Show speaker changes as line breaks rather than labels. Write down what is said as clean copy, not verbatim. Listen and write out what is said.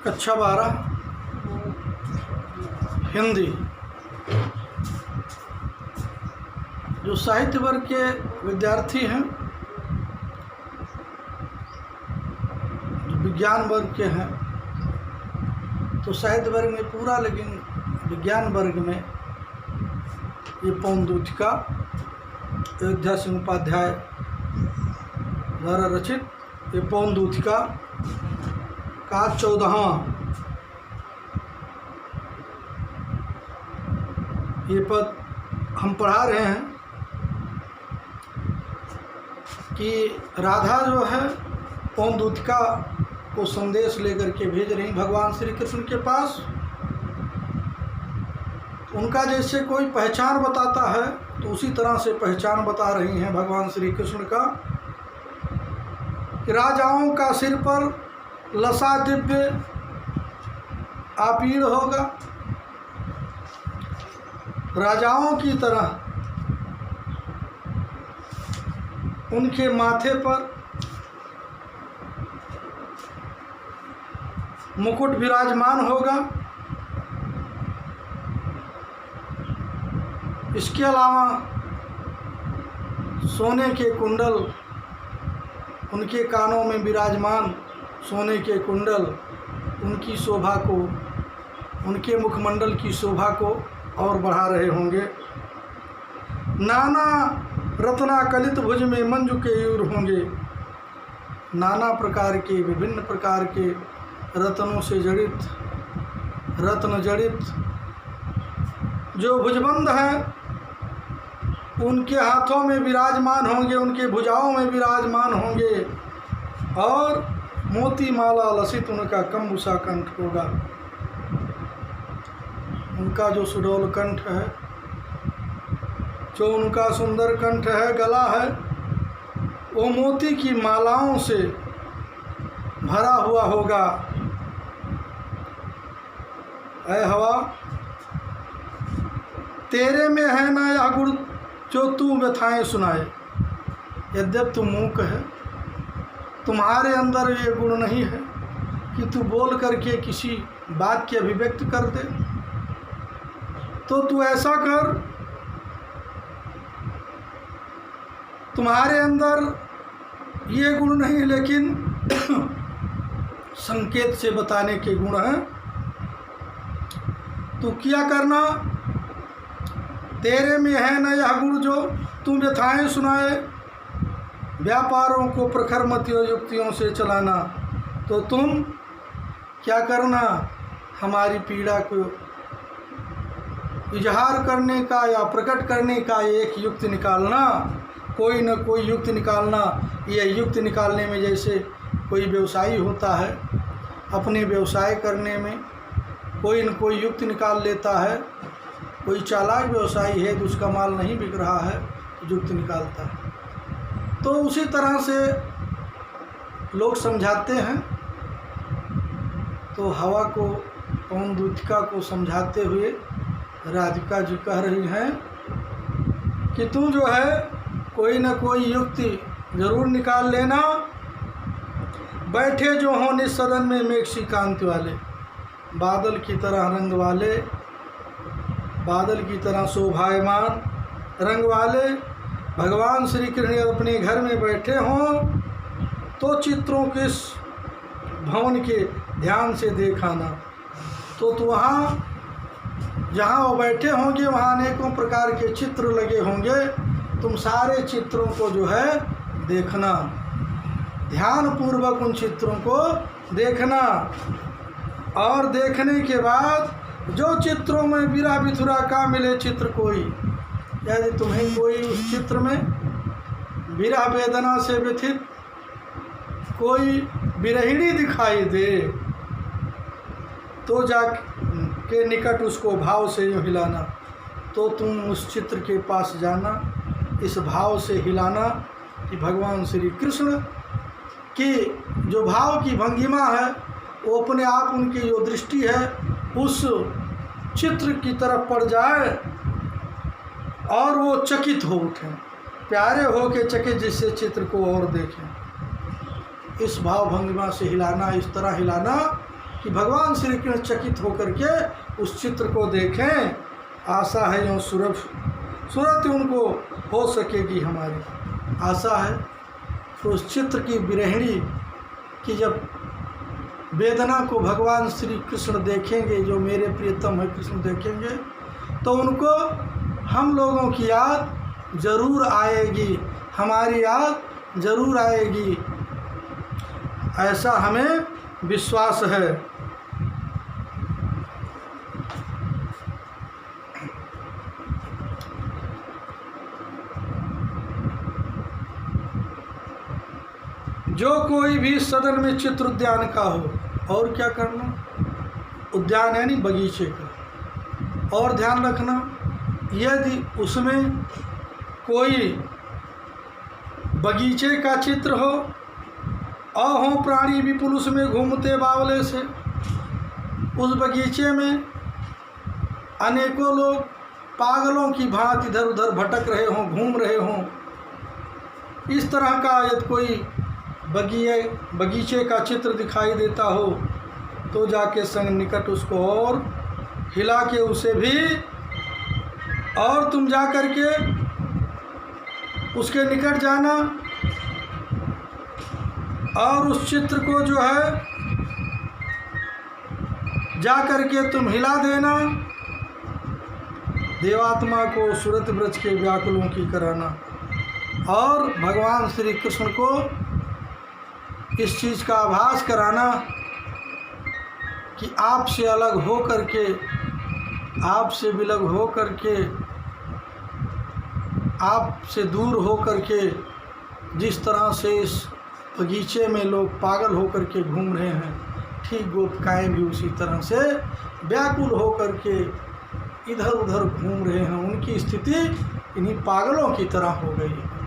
कक्षा 12 हिंदी। जो साहित्य वर्ग के विद्यार्थी हैं, जो विज्ञान वर्ग के हैं, तो साहित्य वर्ग में पूरा, लेकिन विज्ञान वर्ग में ये पौन दूतिका अयोध्या सिंह उपाध्याय द्वारा रचित ये पौन दूतिका का 14वां ये पद हम पढ़ा रहे हैं कि राधा जो है पौन दूतिका को संदेश लेकर के भेज रही भगवान श्री कृष्ण के पास। उनका जैसे कोई पहचान बताता है तो उसी तरह से पहचान बता रही हैं भगवान श्री कृष्ण का कि राजाओं का सिर पर लसा दिव्य आपीड़ होगा, राजाओं की तरह उनके माथे पर मुकुट विराजमान होगा। इसके अलावा सोने के कुंडल, उनके कानों में विराजमान सोने के कुंडल उनकी शोभा को, उनके मुखमंडल की शोभा को और बढ़ा रहे होंगे। नाना रत्ना कलित भुज में मंजू के यूर होंगे, नाना प्रकार के, विभिन्न प्रकार के रत्नों से जड़ित, रत्न जड़ित जो भुजबंद हैं उनके हाथों में विराजमान होंगे, उनके भुजाओं में विराजमान होंगे और मोती माला लसित उनका कम्बुसा कंठ होगा। उनका जो सुडौल कंठ है, जो उनका सुंदर कंठ है, गला है, वो मोती की मालाओं से भरा हुआ होगा। ऐ हवा, तेरे में है ना यह गुण जो तू व्यथाएं सुनाए। यद्यप तू मूक है, तुम्हारे अंदर ये गुण नहीं है कि तू बोल करके किसी बात की अभिव्यक्ति कर दे, तो तू ऐसा कर, तुम्हारे अंदर ये गुण नहीं लेकिन संकेत से बताने के गुण हैं। तू क्या करना, तेरे में है न यह गुण जो तू व्यथाएं सुनाए, व्यापारों को प्रखर मतियों युक्तियों से चलाना। तो तुम क्या करना, हमारी पीड़ा को इजहार करने का या प्रकट करने का एक युक्ति निकालना, कोई न कोई युक्ति निकालना। यह युक्ति निकालने में जैसे कोई व्यवसायी होता है, अपने व्यवसाय करने में कोई न कोई युक्ति निकाल लेता है। कोई चालाक व्यवसायी है तो उसका माल नहीं बिक रहा है, युक्ति निकालता है। तो उसी तरह से लोग समझाते हैं। तो हवा को, पौन दूतिका को समझाते हुए राधिका जी कह रही हैं कि तू जो है कोई न कोई युक्ति जरूर निकाल लेना। बैठे जो हों निज सदन में मेघसी कांति वाले, बादल की तरह रंग वाले, बादल की तरह शोभायमान रंग वाले भगवान श्री कृष्ण अपने घर में बैठे हों तो चित्रों के भवन के ध्यान से देखाना। तो वहाँ जहाँ वो बैठे होंगे वहाँ अनेकों प्रकार के चित्र लगे होंगे, तुम सारे चित्रों को जो है देखना, ध्यान पूर्वक उन चित्रों को देखना। और देखने के बाद जो चित्रों में विरह विथुरा का मिले चित्र कोई, यदि तुम्हें कोई उस चित्र में विरह वेदना से व्यथित कोई विरहिणी दिखाई दे, तो जाके निकट उसको भाव से यूँ हिलाना। तो तुम उस चित्र के पास जाना, इस भाव से हिलाना कि भगवान श्री कृष्ण की जो भाव की भंगिमा है वो अपने आप, उनकी जो दृष्टि है उस चित्र की तरफ पड़ जाए और वो चकित हो उठें, प्यारे हो के चकित, जिससे चित्र को और देखें। इस भाव भंगिमा से हिलाना, इस तरह हिलाना कि भगवान श्री कृष्ण चकित होकर के उस चित्र को देखें। आशा है यूँ सूरत उनको हो सकेगी हमारी, आशा है। तो उस चित्र की विरहिणी कि जब वेदना को भगवान श्री कृष्ण देखेंगे, जो मेरे प्रियतम है कृष्ण देखेंगे, तो उनको हम लोगों की याद जरूर आएगी, हमारी याद जरूर आएगी, ऐसा हमें विश्वास है। जो कोई भी सदन में चित्र उद्यान का हो, और क्या करना, उद्यान यानी बगीचे का, और ध्यान रखना यदि उसमें कोई बगीचे का चित्र हो, अहो प्राणी विपुल उसमें घूमते बावले से, उस बगीचे में अनेकों लोग पागलों की भांति इधर उधर भटक रहे हों, घूम रहे हों, इस तरह का यदि कोई बगीचे का चित्र दिखाई देता हो, तो जाके संग निकट उसको और हिला के उसे भी, और तुम जा कर के उसके निकट जाना और उस चित्र को जो है जा कर के तुम हिला देना, देवात्मा को सूरत ब्रज के व्याकुलों की कराना, और भगवान श्री कृष्ण को इस चीज़ का आभास कराना कि आपसे अलग हो करके, आपसे विलग हो करके, आपसे दूर हो करके, जिस तरह से इस बगीचे में लोग पागल हो करके घूम रहे हैं, ठीक गोपिकाएँ भी उसी तरह से व्याकुल हो करके इधर उधर घूम रहे हैं। उनकी स्थिति इन्हीं पागलों की तरह हो गई है।